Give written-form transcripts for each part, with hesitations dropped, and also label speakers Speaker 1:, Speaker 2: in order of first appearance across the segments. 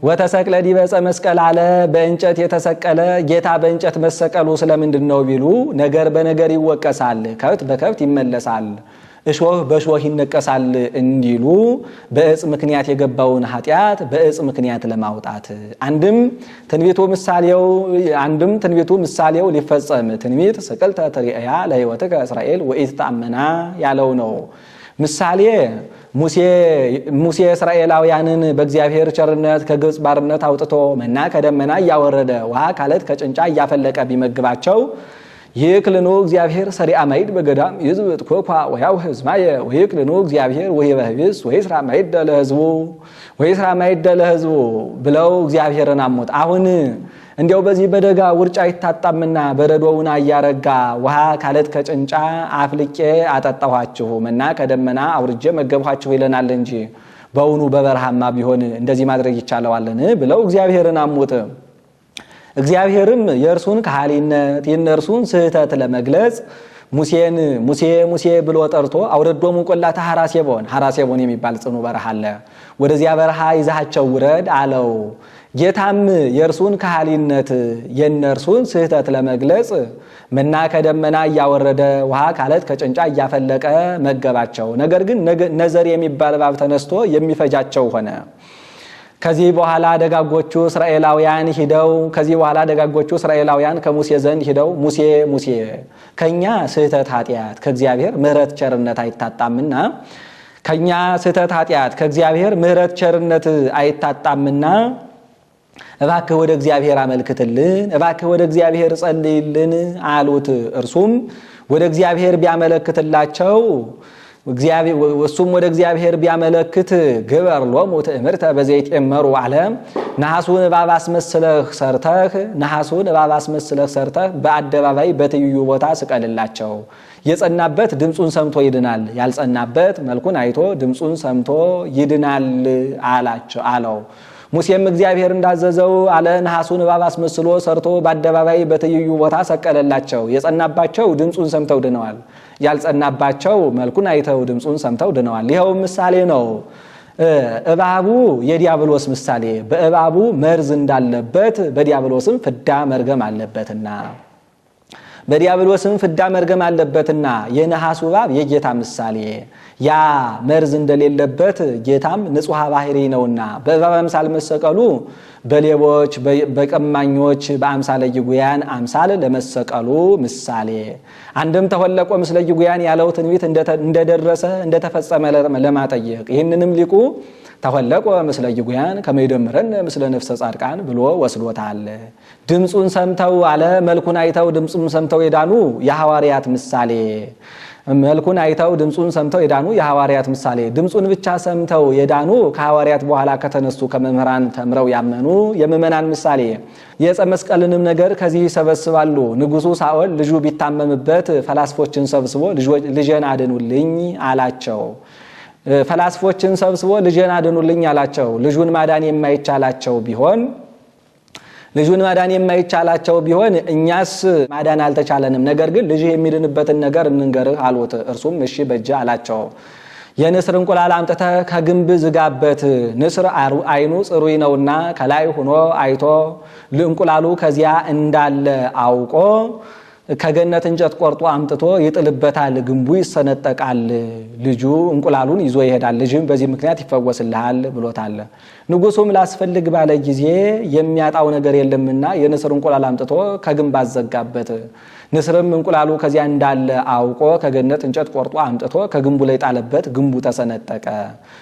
Speaker 1: ወተሰቅለ ዲበ ዕፀ መስቀል አለ። በእንጨት የተሰቀለ ጌታ በእንጨት መሰቀሉ ስለምንድን ነው ቢሉ ነገር በነገር ይወቀሳል፣ ከብት በከብት ይመለሳል፣ እሾህ በእሾህ ይነቀሳል እንዲሉ በዕፅ ምክንያት የገባውን ኃጢአት በዕፅ ምክንያት ለማውጣት አንድም ትንቢቱ ምሳሌው ሊፈጸም ትንቢት ስቅልተ ትርእያ ለሕይወትከ እስራኤል ወኢትተአመና ያለው ነው። ምሳሌ ሙሴ እስራኤላውያንን በእግዚአብሔር ቸርነት ከግብፅ ባርነት አውጥቶ መና ከደመና እያወረደ ውሃ ካለት ከጭንጫ እያፈለቀ ቢመግባቸው ይክልኑ እግዚአብሔር ሰሪአ ማይድ በገዳም ይዝብ ትኮኳ ወያው ህዝማየ ወይክልኑ እግዚአብሔር ወይበህብስ ወይስራ ማይድ ለህዝቡ ብለው እግዚአብሔርን አሞት። አሁን እንዲያው በዚህ በደጋ ውርጫ አይታጣምና በረዶውን አያረጋ ውሃ ካለት ከጭንጫ አፍልቄ አጠጣኋችሁ መና ከደመና አውርጄ መገብኋችሁ ይለናል እንጂ በውኑ በበረሃማ ቢሆን እንደዚህ ማድረግ ይቻለዋልን ብለው እግዚአብሔርን አሞት። እግዚአብሔርም የእርሱን ከሃሊነት የእነርሱን ስህተት ለመግለጽ ሙሴ ብሎ ጠርቶ አውረዶሙ ቆላተ ሐራሴቦን የሚባል ጽኑ በረሃ አለ። ወደዚያ በረሃ ይዛቸው ውረድ አለው። ጌታም የእርሱን ከሃሊነት የእነርሱን ስህተት ለመግለጽ መና ከደመና እያወረደ ውሃ ካለት ከጭንጫ እያፈለቀ መገባቸው። ነገር ግን ነዘር የሚባል እባብ ተነስቶ የሚፈጃቸው ሆነ። ከዚህ በኋላ ደጋጎቹ እስራኤላውያን ከሙሴ ዘንድ ሂደው ሙሴ ከኛ ስህተት ኃጢአት ከእግዚአብሔር ምሕረት ቸርነት አይታጣምና ከእግዚአብሔር ቸርነት አይታጣምና እባክህ ወደ እግዚአብሔር አመልክትልን፣ እባክህ ወደ እግዚአብሔር ጸልይልን አሉት። እርሱም ወደ እግዚአብሔር ቢያመለክትላቸው ወደ እግዚአብሔር ቢያመለክት ግበር ሎሙ ትእምርተ በዘይት የመሩ አለ። ነሐሱን እባብ አስመስለህ ሰርተህ በአደባባይ በትይዩ ቦታ ስቀልላቸው። የጸናበት ድምፁን ሰምቶ ይድናል፣ ያልጸናበት መልኩን አይቶ ድምፁን ሰምቶ ይድናል አለው። ሙሴም እግዚአብሔር እንዳዘዘው አለ። ነሐሱን እባብ አስመስሎ ሰርቶ በአደባባይ በትይዩ ቦታ ሰቀለላቸው። የጸናባቸው ድምፁን ሰምተው ድነዋል፣ ያልጸናባቸው መልኩን አይተው ድምፁን ሰምተው ድነዋል። ይኸው ምሳሌ ነው። እባቡ የዲያብሎስ ምሳሌ፣ በእባቡ መርዝ እንዳለበት በዲያብሎስም ፍዳ መርገም አለበትና የነሐሱ እባብ የጌታ ምሳሌ፣ ያ መርዝ እንደሌለበት ጌታም ንጹሐ ባህሪ ነውና በእባብ አምሳል መሰቀሉ በሌቦች በቀማኞች በአምሳለ ይጉያን አምሳል ለመሰቀሉ ምሳሌ። አንድም ተወለቆ ምስለ ይጉያን ያለው ትንቢት እንደደረሰ እንደተፈጸመ ለማጠየቅ ይህንንም ሊቁ ተወለቆ ምስለ ይጉያን ከመይደምረን ምስለ ነፍሰ ጻድቃን ብሎ ወስዶታል። ድምፁን ሰምተው አለ መልኩን አይተው ድምፁን ሰምተው የዳኑ የሐዋርያት ምሳሌ፣ መልኩን አይተው ድምፁን ሰምተው የዳኑ የሐዋርያት ምሳሌ። ድምፁን ብቻ ሰምተው የዳኑ ከሐዋርያት በኋላ ከተነሱ ከመምህራን ተምረው ያመኑ የምእመናን ምሳሌ። የዕፀ መስቀልንም ነገር ከዚህ ይሰበስባሉ። ንጉሡ ሳኦል ልጁ ቢታመምበት ፈላስፎችን ሰብስቦ ልጄን አድኑልኝ አላቸው። ልጁን ማዳን የማይቻላቸው ቢሆን እኛስ ማዳን አልተቻለንም፣ ነገር ግን ልጅ የሚድንበትን ነገር እንንገርህ አሉት። እርሱም እሺ በጀ አላቸው። የንስር እንቁላል አምጥተህ ከግንብ ዝጋበት፣ ንስር አይኑ ጽሩይ ነውና ከላይ ሆኖ አይቶ እንቁላሉ ከዚያ እንዳለ አውቆ ከገነት እንጨት ቆርጦ አምጥቶ ይጥልበታል፣ ግንቡ ይሰነጠቃል፣ ልጁ እንቁላሉን ይዞ ይሄዳል፣ ልጅም በዚህ ምክንያት ይፈወስልሃል ብሎታል። ንጉሡም ላስፈልግ ባለ ጊዜ የሚያጣው ነገር የለምና የንስር እንቁላል አምጥቶ ከግንብ አዘጋበት። ንስርም እንቁላሉ ከዚያ እንዳለ አውቆ ከገነት እንጨት ቆርጦ አምጥቶ ከግንቡ ላይ ጣለበት፣ ግንቡ ተሰነጠቀ።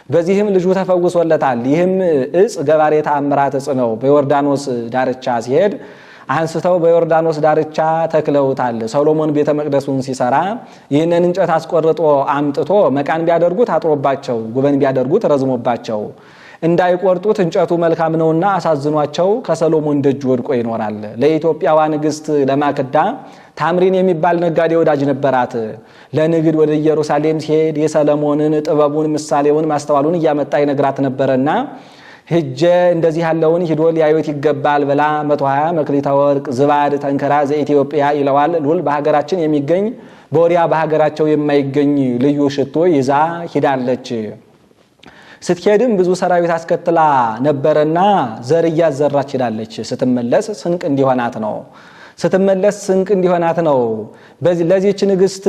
Speaker 1: በዚህም ልጁ ተፈውሶለታል። ይህም ዕፅ ገባሬ ተአምራት ዕፅ ነው። በዮርዳኖስ ዳርቻ ሲሄድ አንስተው በዮርዳኖስ ዳርቻ ተክለውታል። ሰሎሞን ቤተ መቅደሱን ሲሰራ ይህንን እንጨት አስቆርጦ አምጥቶ መቃን ቢያደርጉት አጥሮባቸው፣ ጉበን ቢያደርጉት ረዝሞባቸው እንዳይቆርጡት እንጨቱ መልካም ነውና አሳዝኗቸው ከሰሎሞን ደጅ ወድቆ ይኖራል። ለኢትዮጵያዋ ንግሥት ለማክዳ ታምሪን የሚባል ነጋዴ ወዳጅ ነበራት። ለንግድ ወደ ኢየሩሳሌም ሲሄድ የሰሎሞንን ጥበቡን፣ ምሳሌውን፣ ማስተዋሉን እያመጣ ይነግራት ነበረና ሂጄ እንደዚህ ያለውን ሂዶ ሊያዩት ይገባል ብላ 120 መክሊተ ወርቅ ዝባድ ተንከራ ዘኢትዮጵያ ይለዋል ሉል በሀገራችን የሚገኝ በወዲያ በሀገራቸው የማይገኝ ልዩ ሽቶ ይዛ ሂዳለች። ስትሄድም ብዙ ሰራዊት አስከትላ ነበረና ዘር እያዘራች ሄዳለች። ስትመለስ ስንቅ እንዲሆናት ነው። ለዚህች ንግሥት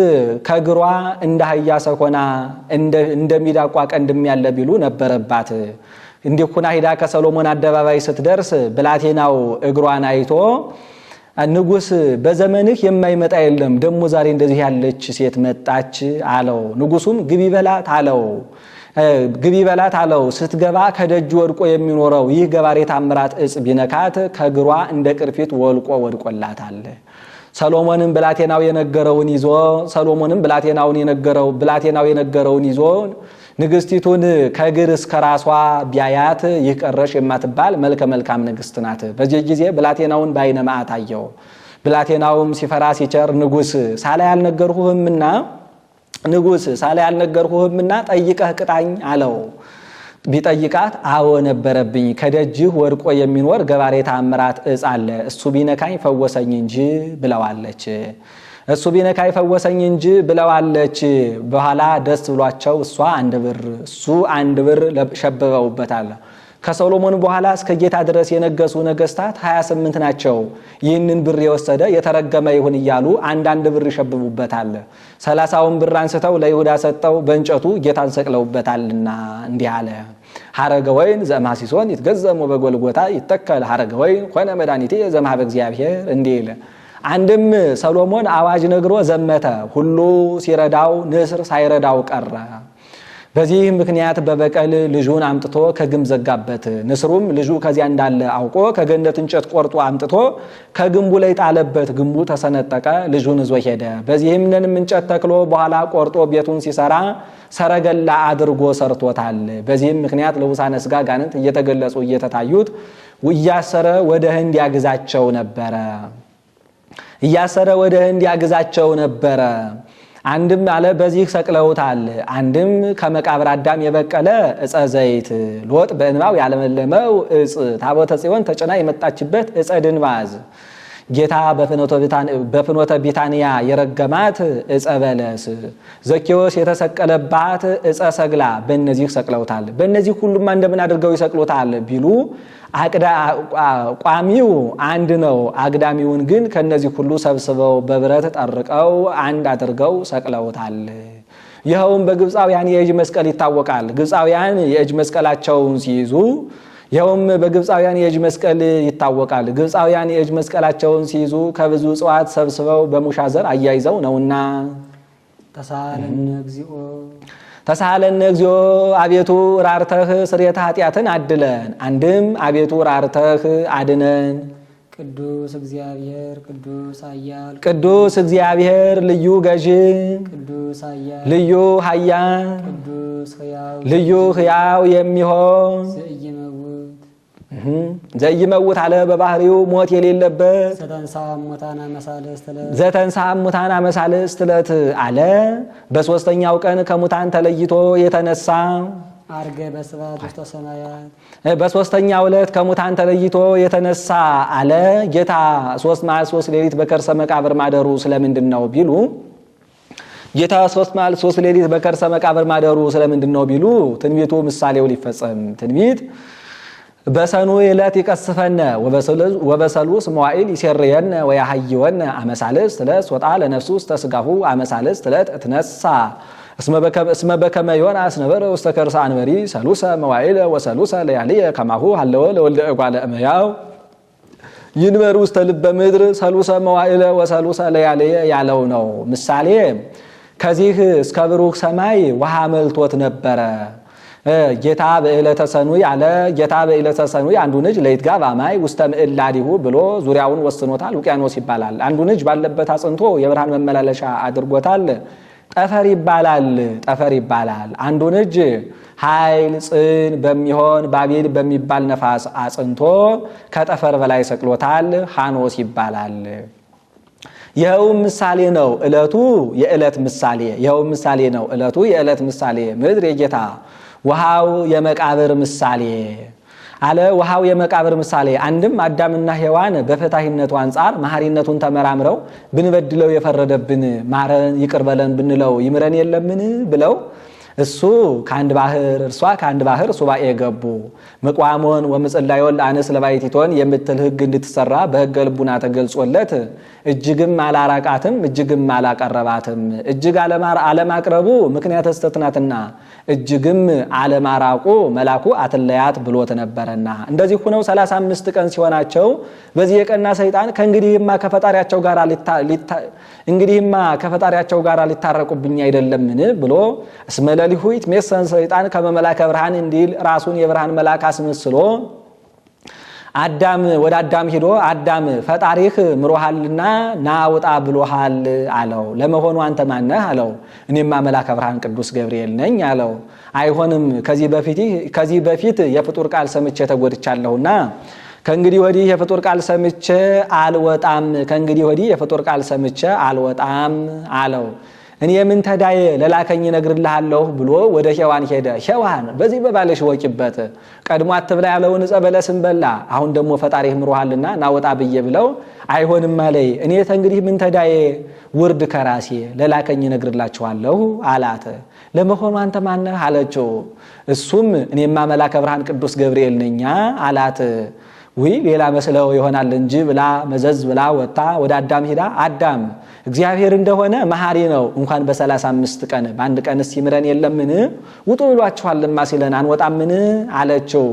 Speaker 1: ከእግሯ እንደ አህያ ሰኮና እንደ ሚዳቋ ቀንድም ያለ ቢሉ ነበረባት። እንዲሁና ሂዳ ከሰሎሞን አደባባይ ስትደርስ ብላቴናው እግሯን አይቶ ንጉሥ በዘመንህ የማይመጣ የለም፣ ደግሞ ዛሬ እንደዚህ ያለች ሴት መጣች አለው። ንጉሡም ግቢ በላት አለው። ስትገባ ከደጁ ወድቆ የሚኖረው ይህ ገባሬ ታምራት ዕፅ ቢነካት ከእግሯ እንደ ቅርፊት ወድቆላታል። ሰሎሞንም ብላቴናው የነገረውን ይዞ ንግሥቲቱን ከእግር እስከ ራሷ ቢያያት ይህ ቀረሽ የማትባል መልከ መልካም ንግሥት ናት። በዚህ ጊዜ ብላቴናውን በዓይነ መዓት አየው። ብላቴናውም ሲፈራ ሲቸር ንጉሥ ሳላይ አልነገርሁህምና ጠይቀህ ቅጣኝ አለው። ቢጠይቃት አዎ ነበረብኝ፣ ከደጅህ ወድቆ የሚኖር ገባሬ ተአምራት ዕፅ አለ፣ እሱ ቢነካኝ ፈወሰኝ እንጂ ብለዋለች። በኋላ ደስ ብሏቸው እሱ አንድ ብር ሸብበውበታል። ከሰሎሞን በኋላ እስከ ጌታ ድረስ የነገሱ ነገስታት 28 ናቸው። ይህንን ብር የወሰደ የተረገመ ይሁን እያሉ አንዳንድ ብር ይሸብቡበታል። 30ውን ብር አንስተው ለይሁዳ ሰጠው፣ በእንጨቱ ጌታን ሰቅለውበታልና እንዲህ አለ። ሐረገ ወይን ዘማሲሶን ይትገዘሙ በጎልጎታ ይተከል ሐረገ ወይን ኮነ መድኃኒቴ ዘእምኀበ እግዚአብሔር እንዲል። አንድም ሰሎሞን አዋጅ ነግሮ ዘመተ፣ ሁሉ ሲረዳው ንስር ሳይረዳው ቀረ። በዚህ ምክንያት በበቀል ልጁን አምጥቶ ከግንብ ዘጋበት። ንስሩም ልጁ ከዚያ እንዳለ አውቆ ከገነት እንጨት ቆርጦ አምጥቶ ከግንቡ ላይ ጣለበት። ግንቡ ተሰነጠቀ፣ ልጁን ይዞ ሄደ። በዚህም እንጨት ተክሎ በኋላ ቆርጦ ቤቱን ሲሰራ ሰረገላ አድርጎ ሰርቶታል። በዚህም ምክንያት ለውሳነ ሥጋ ጋንንት እየተገለጹ እየተታዩት እያሰረ ወደ ህንድ ያግዛቸው ነበረ። አንድም አለ በዚህ ሰቅለውታል። አንድም ከመቃብር አዳም የበቀለ ዕፀ ዘይት ሎጥ በእንባው ያለመለመው ዕፅ ታቦተ ጽዮን ተጭና የመጣችበት ዕፀ ድንባዝ ጌታ በፍኖተ ቢታንያ የረገማት ዕፀ በለስ ዘኬዎስ የተሰቀለባት ዕፀ ሰግላ በእነዚህ ሰቅለውታል። በእነዚህ ሁሉማ እንደምን አድርገው ይሰቅሉታል ቢሉ ቋሚው አንድ ነው። አግዳሚውን ግን ከነዚህ ሁሉ ሰብስበው በብረት ጠርቀው አንድ አድርገው ሰቅለውታል። ይኸውም በግብፃውያን የእጅ መስቀል ይታወቃል። ግብፃውያን የእጅ መስቀላቸውን ሲይዙ ግብፃውያን የእጅ መስቀላቸውን ሲይዙ ከብዙ እጽዋት ሰብስበው በሙሻ ዘር አያይዘው ነውና። ተሳሃለነ እግዚኦ አቤቱ ራርተህ ስርየተ ኃጢአትን አድለን። አንድም አቤቱ ራርተህ አድነን።
Speaker 2: ቅዱስ እግዚአብሔር ቅዱስ ኃያል
Speaker 1: ቅዱስ እግዚአብሔር ልዩ ገዥ
Speaker 2: ቅዱስ ኃያል
Speaker 1: ልዩ ኃያል
Speaker 2: ቅዱስ
Speaker 1: ልዩ ሕያው የሚሆን ዘይመውት አለ በባህሪው ሞት የሌለበት ዘተንሥአ እሙታነ መሳልስት ዕለት አለ። በሦስተኛው ቀን ከሙታን ተለይቶ የተነሳ
Speaker 2: አርገ በስብሐት ውስተ ሰማያት
Speaker 1: በሦስተኛው ዕለት ከሙታን ተለይቶ የተነሳ አለ። ጌታ 3 መዓልት 3 ሌሊት በከርሰ መቃብር ማደሩ ስለምንድን ነው ቢሉ ጌታ 3 መዓልት 3 ሌሊት በከርሰ መቃብር ማደሩ ስለምንድን ነው ቢሉ ትንቢቱ ምሳሌው ሊፈጸም ትንቢት በሰኑ ዕለት ይቀስፈነ ወበሰሉስ መዋዕል ይሴርየነ ወያሐይወነ አመሳልስት ዕለት ወጣ ለነፍሱ ውስተ ሥጋሁ አመሳልስት ዕለት እትነሣ እስመ በከመ ዮናስ ነበረ ውስተ ከርሰ አንበሪ ሰሉሰ መዋዕል ወሰሉሰ ለያልየ ከማሁ ሀለወ ለወልደ እጓለ እመሕያው ይንበር ውስተ ልበ ምድር ሰሉሰ መዋዕል ወሰሉሰ ለያልየ ያለው ነው። ምሳሌ ከዚህ እስከ ብሩክ ሰማይ ውሃ መልቶት ነበረ። ጌታ በዕለተ ሰኑይ አለ። ጌታ በዕለተ ሰኑይ አንዱን እጅ ለይትጋብ አማይ ውስተ ምዕላዲሁ ብሎ ዙሪያውን ወስኖታል። ውቅያኖስ ይባላል። አንዱን እጅ ባለበት አጽንቶ የብርሃን መመላለሻ አድርጎታል። ጠፈር ይባላል። አንዱን እጅ ኃይል ጽን በሚሆን ባቢል በሚባል ነፋስ አጽንቶ ከጠፈር በላይ ሰቅሎታል። ሃኖስ ይባላል። ይኸውም ምሳሌ ነው። ዕለቱ የዕለት ምሳሌ ምድር የጌታ ውሃው የመቃብር ምሳሌ አለ። ውሃው የመቃብር ምሳሌ አንድም አዳምና ሔዋን በፈታሂነቱ አንጻር መሐሪነቱን ተመራምረው ብንበድለው የፈረደብን ማረን ይቅር በለን ብንለው ይምረን የለምን ብለው እሱ ከአንድ ባህር እርሷ ከአንድ ባህር ሱባኤ ገቡ። ምቋሞን ወምጽላዮን ለአንስ ለባይቲቶን የምትል ሕግ እንድትሰራ በሕገ ልቡና ተገልጾለት እጅግም አላራቃትም እጅግም አላቀረባትም። እጅግ አለማቅረቡ ምክንያተ ስህተት ናትና እጅግም አለማራቁ መላኩ አትለያት ብሎት ነበረና እንደዚህ ሁነው 35 ቀን ሲሆናቸው በዚህ የቀና ሰይጣን ከእንግዲህማ ከፈጣሪያቸው ጋር ሊታረቁብኝ አይደለምን ብሎ እስመ ሌሊሁ ይትሜሰን ሰይጣን ከመ መላከ ብርሃን እንዲል ራሱን የብርሃን መልአክ አስመስሎ ወደ አዳም ሄዶ አዳም ፈጣሪህ ምሮሃልና ናውጣ ብሎሃል አለው። ለመሆኑ አንተ ማነህ አለው። እኔማ መልአከ ብርሃን ቅዱስ ገብርኤል ነኝ አለው። አይሆንም ከዚህ በፊት የፍጡር ቃል ሰምቼ ተጎድቻለሁና ከእንግዲህ ወዲህ የፍጡር ቃል ሰምቼ አልወጣም አለው። እኔ ምን ተዳየ ለላከኝ እነግርልሃለሁ ብሎ ወደ ሔዋን ሄደ። ሔዋን በዚህ በባለሽ ወቂበት ቀድሞ አትብላ ያለውን ዕፀ በለስን በላ። አሁን ደግሞ ፈጣሪህ ምሮሃልና ናወጣ ብዬ ብለው አይሆንም አለይ። እኔ እንግዲህ ምን ተዳየ ውርድ ከራሴ ለላከኝ እነግርላችኋለሁ አላት። ለመሆኑ አንተ ማነህ አለችው። እሱም እኔማ መልአከ ብርሃን ቅዱስ ገብርኤል ነኛ አላት። ሌላ መስለው ይሆናል እንጂ ብላ መዘዝ ብላ ወጣ ወደ አዳም ሄዳ አዳም እግዚአብሔር እንደሆነ መሐሪ ነው፣ እንኳን በ35 ቀን በአንድ ቀንስ ይምረን የለምን? ውጡ ብሏችኋልማ ሲለን አንወጣምን አለችው።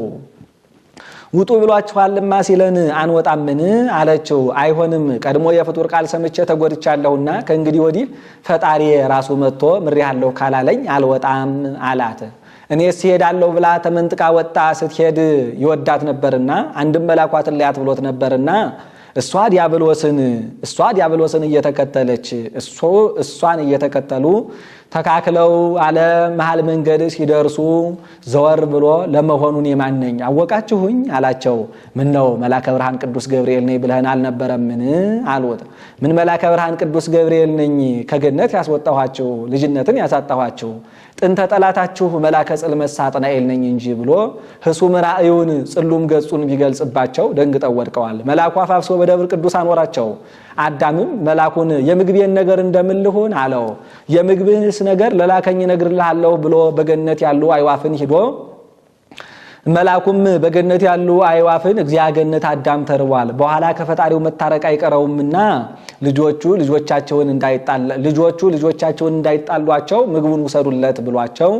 Speaker 1: ውጡ ብሏችኋልማ ሲለን አንወጣምን አለችው። አይሆንም ቀድሞ የፍጡር ቃል ሰምቼ ተጎድቻለሁና ከእንግዲህ ወዲህ ፈጣሪ ራሱ መጥቶ ምሬሃለሁ ካላለኝ አልወጣም አላት። እኔ ሲሄዳለሁ ብላ ተመንጥቃ ወጣ። ስትሄድ ይወዳት ነበርና አንድም መላኩ አትለያት ብሎት ነበርና እሷ ዲያብሎስን እየተከተለች እሷን እየተከተሉ ተካክለው አለ መሃል መንገድ ሲደርሱ ዘወር ብሎ ለመሆኑን የማነኝ አወቃችሁኝ አላቸው። ምን ነው መልአከ ብርሃን ቅዱስ ገብርኤል ነኝ ብለህን አልነበረምን አሉት። ምን መልአከ ብርሃን ቅዱስ ገብርኤል ነኝ ከገነት ያስወጣኋችሁ ልጅነትን ያሳጣኋችሁ ጥንተ ጠላታችሁ መልአከ ጽልመት ሳጥናኤል ነኝ እንጂ ብሎ ህሱም ራእዩን ጽሉም ገጹን ቢገልጽባቸው ደንግጠው ወድቀዋል። መልአኩ አፋፍሶ በደብር ቅዱስ አኖራቸው። አዳምም መልአኩን የምግቤን ነገር እንደምን ልሁን አለው። የምግብህስ ነገር ለላከኝ እነግርልሃለሁ ብሎ በገነት ያሉ አይዋፍን ሂዶ መልአኩም በገነት ያሉ አይዋፍን እግዚአ ገነት አዳም ተርቧል፣ በኋላ ከፈጣሪው መታረቅ አይቀረውምና ልጆቹ ልጆቻቸውን እንዳይጣሏቸው ምግቡን ውሰዱለት ብሏቸው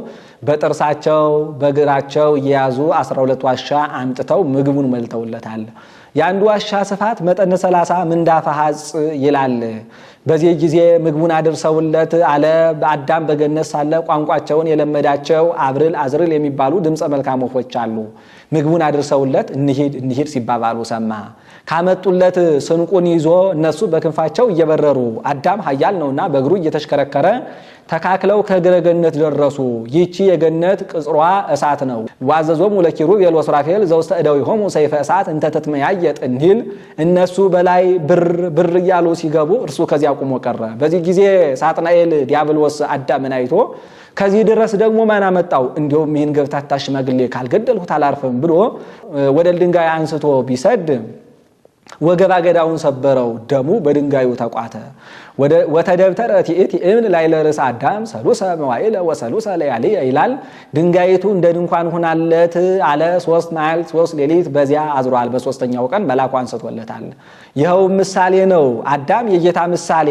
Speaker 1: በጥርሳቸው በእግራቸው እየያዙ 12 ዋሻ አምጥተው ምግቡን መልተውለታል። የአንዱ ዋሻ ስፋት መጠነ 30 ምንዳፈ ሐጽ ይላል። በዚህ ጊዜ ምግቡን አድርሰውለት አለ። በአዳም በገነት ሳለ ቋንቋቸውን የለመዳቸው አብርል አዝርል የሚባሉ ድምፀ መልካም ወፎች አሉ። ምግቡን አድርሰውለት እንሂድ ሲባባሉ ሰማ። ካመጡለት ስንቁን ይዞ እነሱ በክንፋቸው እየበረሩ አዳም ኃያል ነውና በእግሩ እየተሽከረከረ ተካክለው ከእግረ ገነት ደረሱ። ይቺ የገነት ቅጽሯ እሳት ነው። ዋዘዞሙ ለኪሩቤል ወሱራፌል ዘውስተ እደዊሆሙ ሰይፈ እሳት እንተ ተትመያየጥ እንዲል እነሱ በላይ ብር እያሉ ሲገቡ እርሱ ከዚያ ቁሞ ቀረ። በዚህ ጊዜ ሳጥናኤል ዲያብሎስ አዳምን አይቶ ከዚህ ድረስ ደግሞ ማን አመጣው? እንዲሁም ይህን ገብታታ ሽማግሌ ካልገደልሁት አላርፍም ብሎ ወደ ድንጋይ አንስቶ ቢሰድ ወገባ ገዳውን ሰበረው። ደሙ በድንጋዩ ተቋተ። ወተደብተረ ትእቲ እምን ላዕለ ርእሰ አዳም ሰሉሰ መዋዕለ ወሰሉሰ ለያልየ ይላል። ድንጋይቱ እንደ ድንኳን ሆናለት አለ። 3 መዓልት 3 ሌሊት በዚያ አዝሯል። በሶስተኛው ቀን መልአኩ አንስቶለታል። ይኸው ምሳሌ ነው አዳም የጌታ ምሳሌ።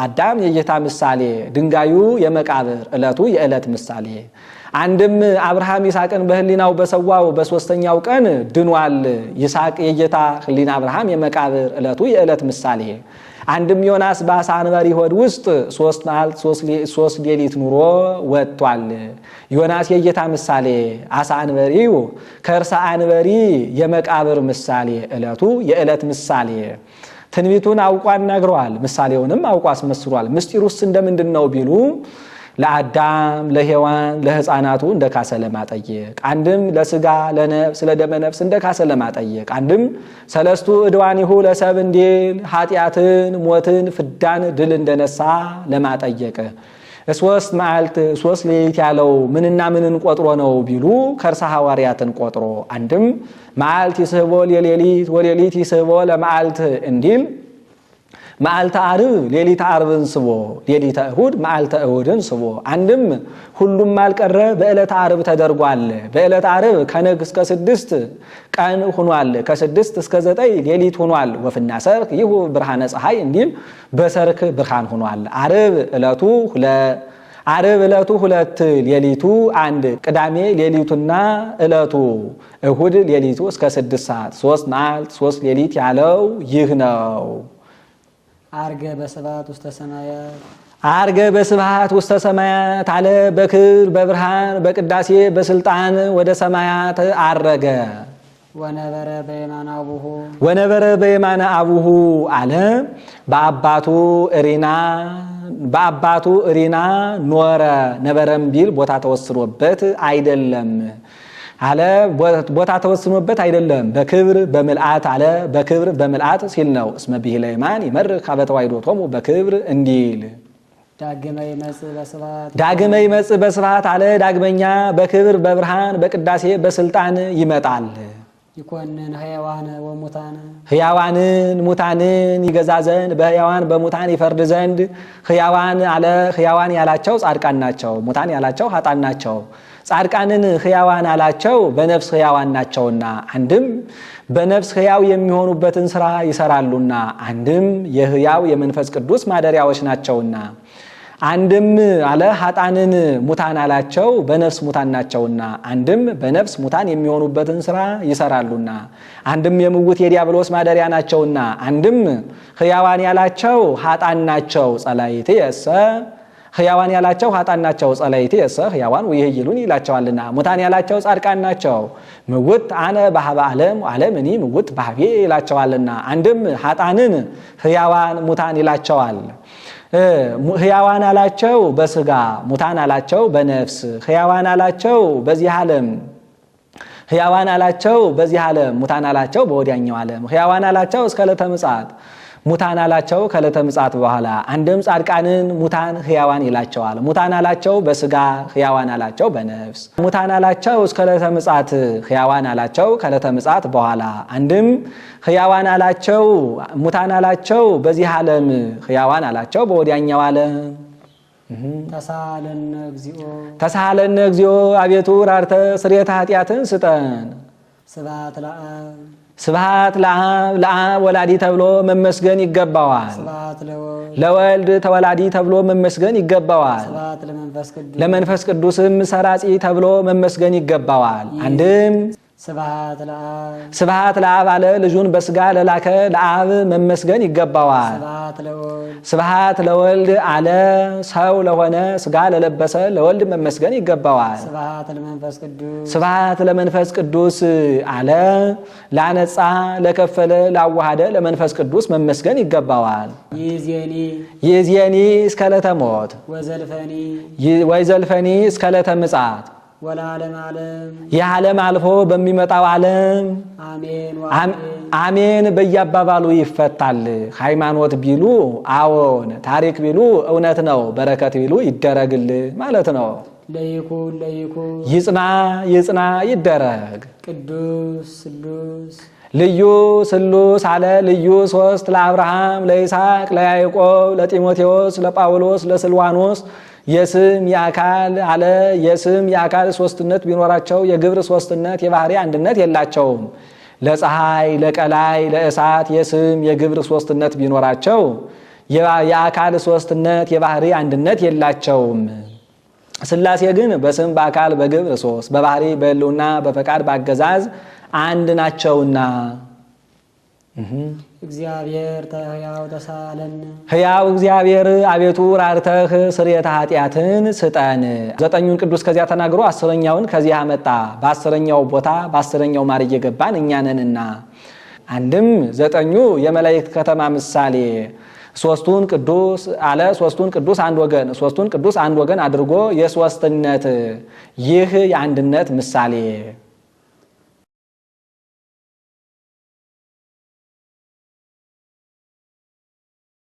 Speaker 1: አዳም የጌታ ምሳሌ፣ ድንጋዩ የመቃብር ዕለቱ የዕለት ምሳሌ። አንድም አብርሃም ይስሐቅን በህሊናው በሰዋው በሶስተኛው ቀን ድኗል። ይስሐቅ የጌታ ህሊና፣ አብርሃም የመቃብር ዕለቱ የዕለት ምሳሌ። አንድም ዮናስ በአሳ አንበሪ ሆድ ውስጥ 3 መዓልት 3 ሌሊት ኑሮ ወጥቷል። ዮናስ የጌታ ምሳሌ፣ አሳ አንበሪው ከእርሳ አንበሪ የመቃብር ምሳሌ፣ ዕለቱ የዕለት ምሳሌ። ትንቢቱን አውቋ ነግሯል፣ ምሳሌውንም አውቋ አስመስሏል። ምስጢሩስ እንደምንድን ነው ቢሉ ለአዳም ለሔዋን ለሕፃናቱ እንደ ካሰ ለማጠየቅ፣ አንድም ለስጋ ለነፍስ ለደመ ነፍስ እንደ ካሰ ለማጠየቅ፣ አንድም ሰለስቱ ዕድዋኒሁ ለሰብ እንዲል ኃጢአትን ሞትን ፍዳን ድል እንደነሳ ለማጠየቅ 3 መዓልት 3 ሌሊት ያለው ምንና ምንን ቆጥሮ ነው ቢሉ ከርሰ ሐዋርያትን ቆጥሮ፣ አንድም መዓልት ይስህቦ ለሌሊት ወሌሊት ይስህቦ ለመዓልት እንዲል መዓልተ ዓርብ ሌሊተ ዓርብን ስቦ ሌሊተ እሁድ መዓልተ እሁድን ስቦ። አንድም ሁሉም አልቀረ በዕለተ ዓርብ ተደርጓል። በዕለተ ዓርብ ከነግ እስከ 6 ቀን ሆኗል። ከ6 እስከ 9 ሌሊት ሆኗል። ወፍና ሰርክ ይሁ ብርሃነ ፀሐይ እንዲል በሰርክ ብርሃን ሆኗል። ዓርብ ዕለቱ 2 ሌሊቱ 1 ቅዳሜ ሌሊቱና ዕለቱ እሁድ ሌሊቱ እስከ 6 ሰዓት 3 መዓልት 3 ሌሊት ያለው ይህ ነው።
Speaker 2: አርገ በስብሐት ውስተ ሰማያት
Speaker 1: አርገ በስብሐት ውስተ ሰማያት አለ በክብር በብርሃን በቅዳሴ በስልጣን ወደ ሰማያት አረገ።
Speaker 2: ወነበረ በየማነ አቡሁ
Speaker 1: ወነበረ በየማነ አቡሁ አለ በአባቱ እሪና ኖረ። ነበረም ቢል ቦታ ተወስኖበት አይደለም አለ ቦታ ተወስኖበት አይደለም። በክብር በምልአት አለ በክብር በምልአት ሲል ነው። እስመ ብሂለ የማን ይመርህ ኀበ ተዋሕዶቶሙ በክብር እንዲል
Speaker 2: ዳግመ ይመጽእ በስብሐት
Speaker 1: ዳግመ ይመጽእ በስብሐት አለ ዳግመኛ በክብር በብርሃን በቅዳሴ በስልጣን ይመጣል።
Speaker 2: ይኮንን ሕያዋነ ወሙታነ
Speaker 1: ሕያዋንን ሙታንን ይገዛ ዘንድ በሕያዋን በሙታን ይፈርድ ዘንድ ሕያዋን አለ ሕያዋን ያላቸው ጻድቃን ናቸው። ሙታን ያላቸው ኃጥአን ናቸው። ጻድቃንን ሕያዋን አላቸው በነፍስ ሕያዋን ናቸውና፣ አንድም በነፍስ ሕያው የሚሆኑበትን ሥራ ይሰራሉና፣ አንድም የሕያው የመንፈስ ቅዱስ ማደሪያዎች ናቸውና፣ አንድም አለ ኃጥአንን ሙታን አላቸው በነፍስ ሙታን ናቸውና፣ አንድም በነፍስ ሙታን የሚሆኑበትን ሥራ ይሰራሉና፣ አንድም የምውት የዲያብሎስ ማደሪያ ናቸውና፣ አንድም ሕያዋን ያላቸው ኃጥአን ናቸው ጸላይትየሰ ሕያዋን ያላቸው ኃጥአን ናቸው ጸላይትየሰ ሕያዋን ወይህይሉን ይላቸዋልና፣ ሙታን ያላቸው ጻድቃን ናቸው ምውት አነ በኀበ ዓለም ዓለምኒ ምውት በኀቤ ይላቸዋልና፣ አንድም ኃጥአንን ሕያዋን ሙታን ይላቸዋል። ሕያዋን አላቸው በስጋ ሙታን አላቸው በነፍስ ሕያዋን አላቸው በዚህ ዓለም ሕያዋን አላቸው በዚህ ዓለም ሙታን አላቸው በወዲያኛው ዓለም ሕያዋን አላቸው እስከ ዕለተ ምጽአት ሙታን አላቸው ከዕለተ ምጽአት በኋላ። አንድም ጻድቃንን ሙታን ሕያዋን ይላቸዋል። ሙታን አላቸው በስጋ ሕያዋን አላቸው በነፍስ ሙታን አላቸው እስከ ዕለተ ምጽአት ሕያዋን አላቸው ከዕለተ ምጽአት በኋላ። አንድም ሕያዋን አላቸው ሙታን አላቸው በዚህ ዓለም ሕያዋን አላቸው በወዲያኛው ዓለም። ተሳሃለነ እግዚኦ አቤቱ ራርተ ስርየተ ኃጢአትን ስጠን።
Speaker 2: ስብሐት ለአብ
Speaker 1: ስብሐት ለአብ ወላዲ ተብሎ መመስገን ይገባዋል። ለወልድ ተወላዲ ተብሎ መመስገን ይገባዋል። ለመንፈስ ቅዱስም ሰራጺ ተብሎ መመስገን ይገባዋል። አንድም ስብሐት ለአብ አለ ልጁን በስጋ ለላከ ለአብ መመስገን ይገባዋል። ስብሐት ለወልድ አለ ሰው ለሆነ ስጋ ለለበሰ ለወልድ መመስገን ይገባዋል። ስብሐት ለመንፈስ ቅዱስ አለ ላነጻ ለከፈለ ላዋሃደ ለመንፈስ ቅዱስ መመስገን ይገባዋል። ይእዜኒ እስከ ዕለተ ሞት ወይዘልፈኒ እስከ ዕለተ ምጽአት የዓለም አልፎ በሚመጣው ዓለም አሜን በየአባባሉ ይፈታል። ሃይማኖት ቢሉ አዎን፣ ታሪክ ቢሉ እውነት ነው፣ በረከት ቢሉ ይደረግል ማለት ነው።
Speaker 2: ለይኩን
Speaker 1: ይጽና ይደረግ።
Speaker 2: ቅዱስ ስሉስ
Speaker 1: ልዩ ስሉስ አለ ልዩ ሶስት ለአብርሃም ለይስሐቅ ለያዕቆብ ለጢሞቴዎስ ለጳውሎስ ለስልዋኖስ የስም የአካል አለ የስም የአካል ሶስትነት ቢኖራቸው የግብር ሶስትነት የባህሪ አንድነት የላቸውም። ለፀሐይ ለቀላይ ለእሳት የስም የግብር ሶስትነት ቢኖራቸው የአካል ሶስትነት የባህሪ አንድነት የላቸውም። ሥላሴ ግን በስም በአካል በግብር ሶስት በባህሪ በሕልውና በፈቃድ በአገዛዝ አንድ ናቸውና
Speaker 2: እግዚአብሔር ሕያው ተሳለን
Speaker 1: ሕያው እግዚአብሔር አቤቱ ራርተህ ስርየተ ኃጢአትን ስጠን። 9ኙን ቅዱስ ከዚያ ተናግሮ 10ኛውን ከዚያ አመጣ። በ10ኛው ቦታ በ10ኛው ማር እየገባን እኛ ነንና። አንድም 9ኙ የመላእክት ከተማ ምሳሌ ሶስቱን ቅዱስ አለ ሶስቱን ቅዱስ አንድ ወገን አድርጎ የሶስትነት ይህ የአንድነት ምሳሌ